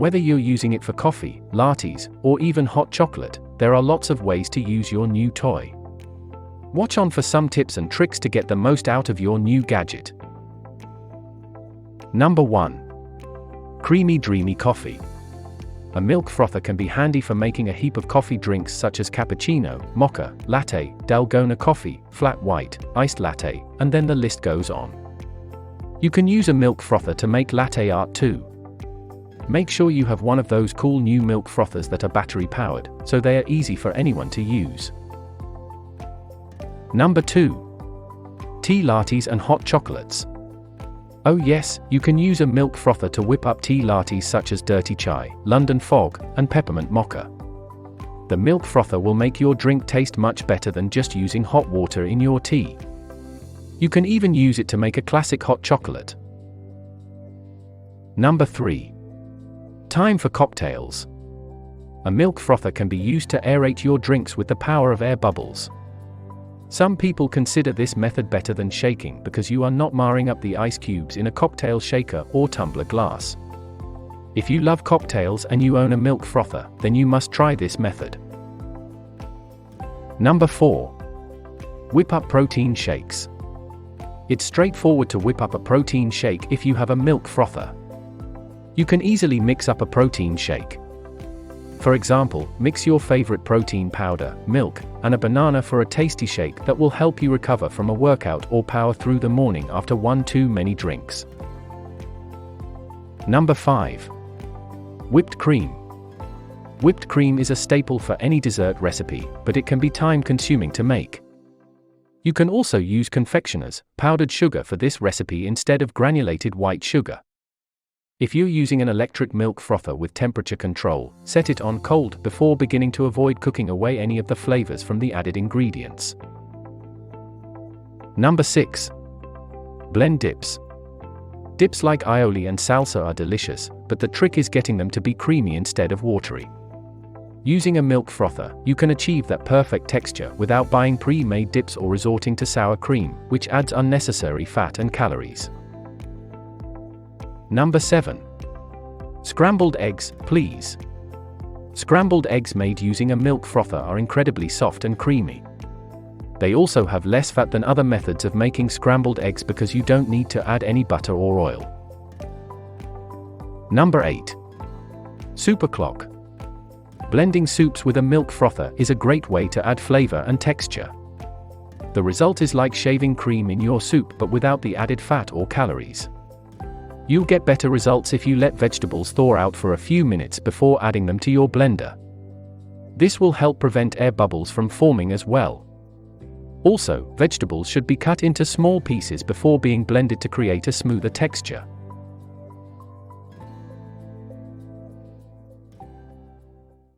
Whether you're using it for coffee, lattes, or even hot chocolate, there are lots of ways to use your new toy. Watch on for some tips and tricks to get the most out of your new gadget. Number 1. Creamy Dreamy Coffee. A milk frother can be handy for making a heap of coffee drinks such as cappuccino, mocha, latte, Algona coffee, flat white, iced latte, and then the list goes on. You can use a milk frother to make latte art too. Make sure you have one of those cool new milk frothers that are battery powered, so they are easy for anyone to use. Number 2. Tea lattes and hot chocolates. Oh yes, you can use a milk frother to whip up tea lattes such as dirty chai, London fog, and peppermint mocha. The milk frother will make your drink taste much better than just using hot water in your tea. You can even use it to make a classic hot chocolate. Number 3. Time for cocktails. A milk frother can be used to aerate your drinks with the power of air bubbles. Some people consider this method better than shaking because you are not marring up the ice cubes in a cocktail shaker or tumbler glass. If you love cocktails and you own a milk frother, then you must try this method. Number 4. Whip up protein shakes. It's straightforward to whip up a protein shake if you have a milk frother. You can easily mix up a protein shake. For example, mix your favorite protein powder, milk, and a banana for a tasty shake that will help you recover from a workout or power through the morning after one too many drinks. Number 5. Whipped cream. Whipped cream is a staple for any dessert recipe, but it can be time-consuming to make. You can also use confectioner's powdered sugar for this recipe instead of granulated white sugar. If you're using an electric milk frother with temperature control, set it on cold before beginning to avoid cooking away any of the flavors from the added ingredients. Number 6. Blend dips. Dips like aioli and salsa are delicious, but the trick is getting them to be creamy instead of watery. Using a milk frother, you can achieve that perfect texture without buying pre-made dips or resorting to sour cream, which adds unnecessary fat and calories. Number 7. Scrambled eggs, please. Scrambled eggs made using a milk frother are incredibly soft and creamy. They also have less fat than other methods of making scrambled eggs because you don't need to add any butter or oil. Number 8. Super clock. Blending soups with a milk frother is a great way to add flavor and texture. The result is like shaving cream in your soup but without the added fat or calories. You'll get better results if you let vegetables thaw out for a few minutes before adding them to your blender. This will help prevent air bubbles from forming as well. Also, vegetables should be cut into small pieces before being blended to create a smoother texture.